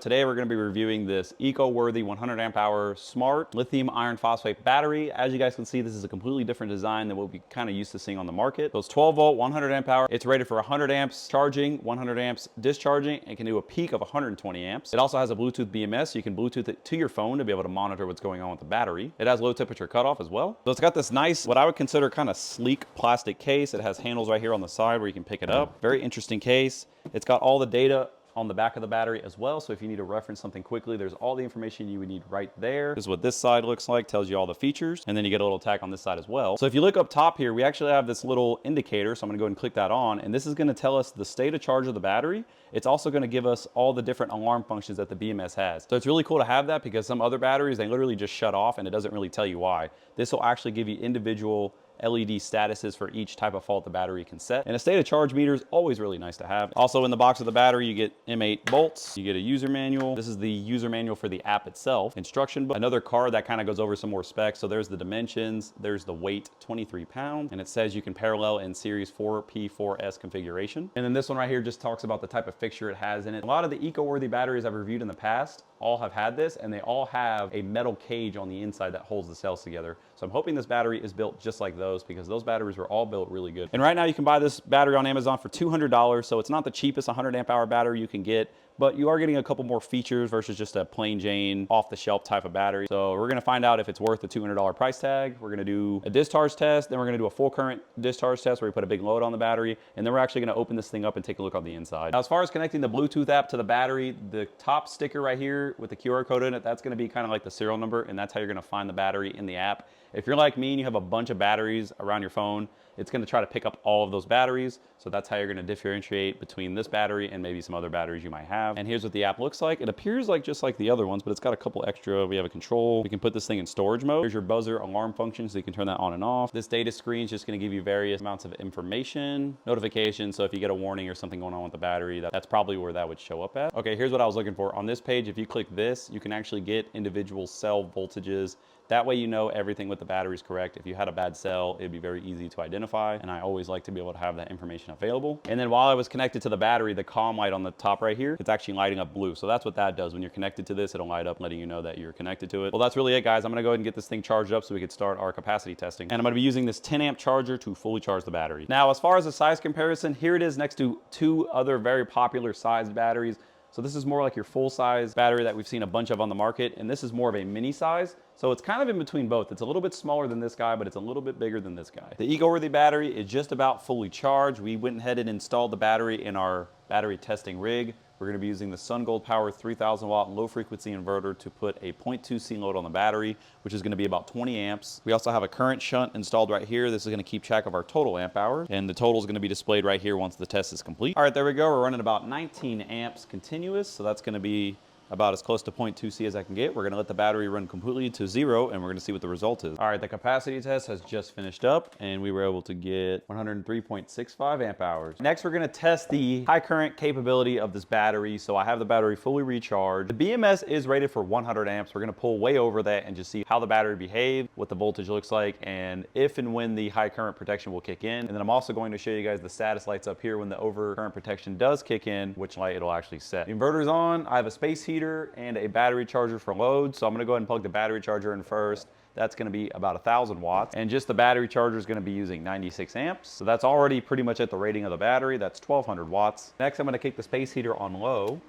Today we're going to be reviewing this Ecoworthy 100 amp hour smart lithium iron phosphate battery. As you guys can see, this is a completely different design than what we kind of used to seeing on the market. So it's 12 volt, 100 amp hour. It's rated for 100 amps charging, 100 amps discharging, and can do a peak of 120 amps. It also has a Bluetooth BMS, so you can Bluetooth it to your phone to be able to monitor what's going on with the battery. It has low temperature cutoff as well. So it's got this nice, what I would consider kind of sleek plastic case. It has handles right here on the side where you can pick it up. Very interesting case. It's got all the data on the back of the battery as well. So if you need to reference something quickly, there's all the information you would need right there. This is what this side looks like, tells you all the features. And then you get a little tag on this side as well. So if you look up top here, we actually have this little indicator. So I'm gonna go ahead and click that on. And this is gonna tell us the state of charge of the battery. It's also gonna give us all the different alarm functions that the BMS has. So it's really cool to have that because some other batteries, they literally just shut off and it doesn't really tell you why. This will actually give you individual LED statuses for each type of fault the battery can set. And a state of charge meter is always really nice to have. Also in the box of the battery, you get M8 bolts, you get a user manual. This is the user manual for the app itself. Instruction book, another card that kind of goes over some more specs. So there's the dimensions, there's the weight, 23 pounds, and it says you can parallel in series 4P4S configuration. And then this one right here just talks about the type of fixture it has in it. A lot of the Ecoworthy batteries I've reviewed in the past all have had this, and they all have a metal cage on the inside that holds the cells together. So I'm hoping this battery is built just like those because those batteries were all built really good. And right now you can buy this battery on Amazon for $200. So it's not the cheapest 100 amp hour battery you can get, but you are getting a couple more features versus just a plain Jane off the shelf type of battery. So we're gonna find out if it's worth the $200 price tag. We're gonna do a discharge test, then we're gonna do a full current discharge test where we put a big load on the battery, and then we're actually gonna open this thing up and take a look on the inside. Now, as far as connecting the Bluetooth app to the battery, the top sticker right here with the QR code in it, that's gonna be kind of like the serial number, and that's how you're gonna find the battery in the app. If you're like me and you have a bunch of batteries around your phone, it's gonna try to pick up all of those batteries. So that's how you're gonna differentiate between this battery and maybe some other batteries you might have. And here's what the app looks like. It appears like just like the other ones, but it's got a couple extra. We have a control. We can put this thing in storage mode. Here's your buzzer alarm function, so you can turn that on and off. This data screen is just gonna give you various amounts of information, notifications. So if you get a warning or something going on with the battery, that's probably where that would show up at. Okay, here's what I was looking for. On this page, if you click this, you can actually get individual cell voltages. That way you know everything with the battery is correct. If you had a bad cell, it'd be very easy to identify. And I always like to be able to have that information available. And then while I was connected to the battery, the comm light on the top right here, it's actually lighting up blue. So that's what that does. When you're connected to this, it'll light up letting you know that you're connected to it. Well, that's really it, guys. I'm gonna go ahead and get this thing charged up so we could start our capacity testing. And I'm gonna be using this 10 amp charger to fully charge the battery. Now, as far as the size comparison, here it is next to two other very popular sized batteries. So this is more like your full size battery that we've seen a bunch of on the market. And this is more of a mini size. So it's kind of in between both. It's a little bit smaller than this guy, but it's a little bit bigger than this guy. The Ecoworthy battery is just about fully charged. We went ahead and installed the battery in our battery testing rig. We're gonna be using the SunGold Power 3000 watt low frequency inverter to put a 0.2 C load on the battery, which is gonna be about 20 amps. We also have a current shunt installed right here. This is gonna keep track of our total amp hours, and the total is gonna be displayed right here once the test is complete. All right, there we go. We're running about 19 amps continuous, so that's gonna be about as close to 0.2 C as I can get. We're gonna let the battery run completely to 0, and we're gonna see what the result is. All right, the capacity test has just finished up, and we were able to get 103.65 amp hours. Next, we're gonna test the high current capability of this battery. So I have the battery fully recharged. The BMS is rated for 100 amps. We're gonna pull way over that and just see how the battery behaves, what the voltage looks like, and if and when the high current protection will kick in. And then I'm also going to show you guys the status lights up here when the over current protection does kick in, which light it'll actually set. The inverter's on. I have a space heater and a battery charger for load. So I'm gonna go ahead and plug the battery charger in first. That's gonna be about 1,000 watts. And just the battery charger is gonna be using 96 amps. So that's already pretty much at the rating of the battery. That's 1,200 watts. Next, I'm gonna kick the space heater on low.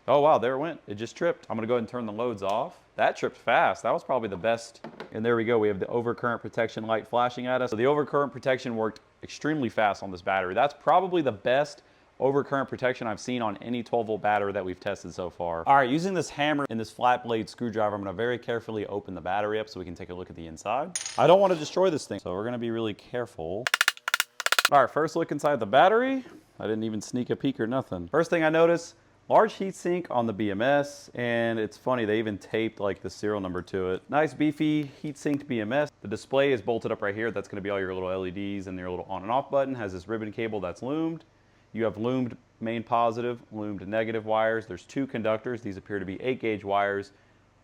Oh wow, there it went. It just tripped. I'm gonna go ahead and turn the loads off. That tripped fast. That was probably the best. And there we go. We have the overcurrent protection light flashing at us. So the overcurrent protection worked extremely fast on this battery. That's probably the best overcurrent protection I've seen on any 12 volt battery that we've tested so far. All right, using this hammer and this flat blade screwdriver, I'm gonna very carefully open the battery up so we can take a look at the inside. I don't wanna destroy this thing, so we're gonna be really careful. All right, first look inside the battery. I didn't even sneak a peek or nothing. First thing I notice, large heatsink on the BMS, and it's funny, they even taped like the serial number to it. Nice beefy heat-sinked BMS. The display is bolted up right here. That's gonna be all your little LEDs, and your little on and off button has this ribbon cable that's loomed. You have loomed main positive, loomed negative wires. There's two conductors. These appear to be 8 gauge wires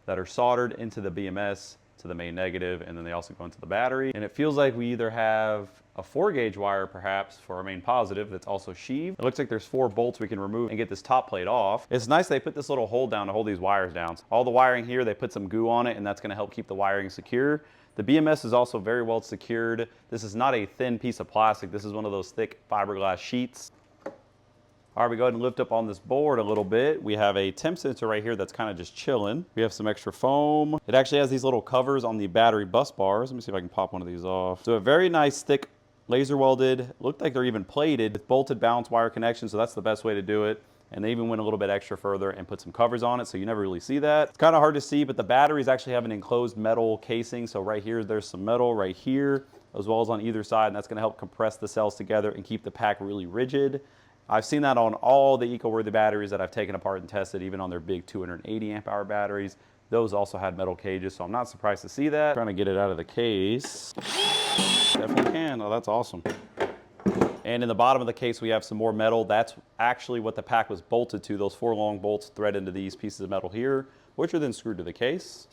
that are soldered into the BMS. to the main negative, and then they also go into the battery. And it feels like we either have a 4-gauge wire perhaps for our main positive that's also sheaved. It looks like there's 4 bolts we can remove and get this top plate off. It's nice they put this little hole down to hold these wires down. All the wiring here, they put some goo on it, and that's gonna help keep the wiring secure. The BMS is also very well secured. This is not a thin piece of plastic. This is one of those thick fiberglass sheets. All right, we go ahead and lift up on this board a little bit. We have a temp sensor right here that's kind of just chilling. We have some extra foam. It actually has these little covers on the battery bus bars. Let me see if I can pop one of these off. So a very nice thick laser welded, looked like they're even plated with bolted balance wire connections, so that's the best way to do it. And they even went a little bit extra further and put some covers on it, so you never really see that. It's kind of hard to see, but the batteries actually have an enclosed metal casing. So right here, there's some metal right here, as well as on either side, and that's gonna help compress the cells together and keep the pack really rigid. I've seen that on all the Ecoworthy batteries that I've taken apart and tested, even on their big 280 amp hour batteries. Those also had metal cages, so I'm not surprised to see that. Trying to get it out of the case. Definitely can. Oh, that's awesome. And in the bottom of the case, we have some more metal. That's actually what the pack was bolted to. Those 4 long bolts thread into these pieces of metal here, which are then screwed to the case.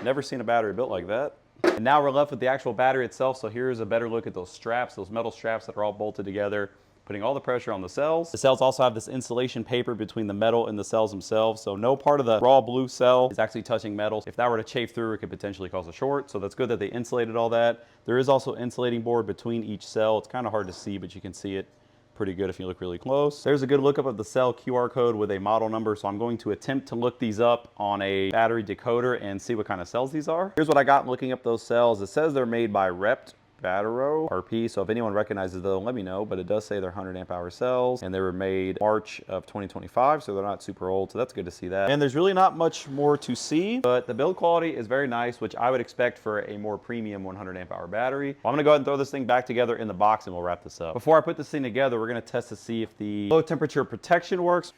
Never seen a battery built like that. And now we're left with the actual battery itself. So here's a better look at those straps, those metal straps that are all bolted together, putting all the pressure on the cells. The cells also have this insulation paper between the metal and the cells themselves, so no part of the raw blue cell is actually touching metal. If that were to chafe through, it could potentially cause a short, so that's good that they insulated all that. There is also insulating board between each cell. It's kind of hard to see, but you can see it pretty good if you look really close. There's a good lookup of the cell QR code with a model number, so I'm going to attempt to look these up on a battery decoder and see what kind of cells these are. Here's what I got looking up those cells. It says they're made by Rept Batero RP, so if anyone recognizes them, let me know, but it does say they're 100 amp hour cells, and they were made March of 2025, so they're not super old, so that's good to see that. And there's really not much more to see, but the build quality is very nice, which I would expect for a more premium 100 amp hour battery. Well, I'm gonna go ahead and throw this thing back together in the box and we'll wrap this up. Before I put this thing together, we're gonna test to see if the low temperature protection works.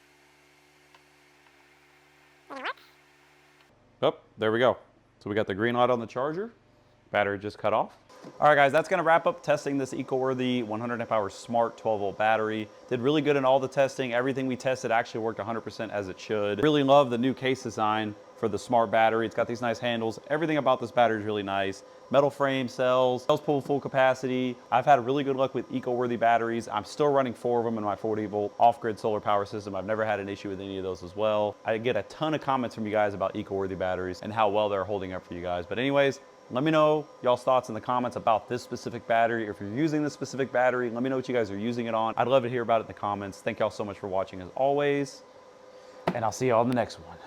Oh, there we go. So we got the green light on the charger. Battery just cut off. All right, guys, that's gonna wrap up testing this Ecoworthy 100 amp hour smart 12-volt battery. Did really good in all the testing. Everything we tested actually worked 100% as it should. Really love the new case design for the smart battery. It's got these nice handles. Everything about this battery is really nice. Metal frame cells pull full capacity. I've had really good luck with Ecoworthy batteries. I'm still running 4 of them in my 40-volt off-grid solar power system. I've never had an issue with any of those as well. I get a ton of comments from you guys about Ecoworthy batteries and how well they're holding up for you guys. But anyways, let me know y'all's thoughts in the comments about this specific battery. Or if you're using this specific battery, let me know what you guys are using it on. I'd love to hear about it in the comments. Thank y'all so much for watching as always, and I'll see y'all in the next one.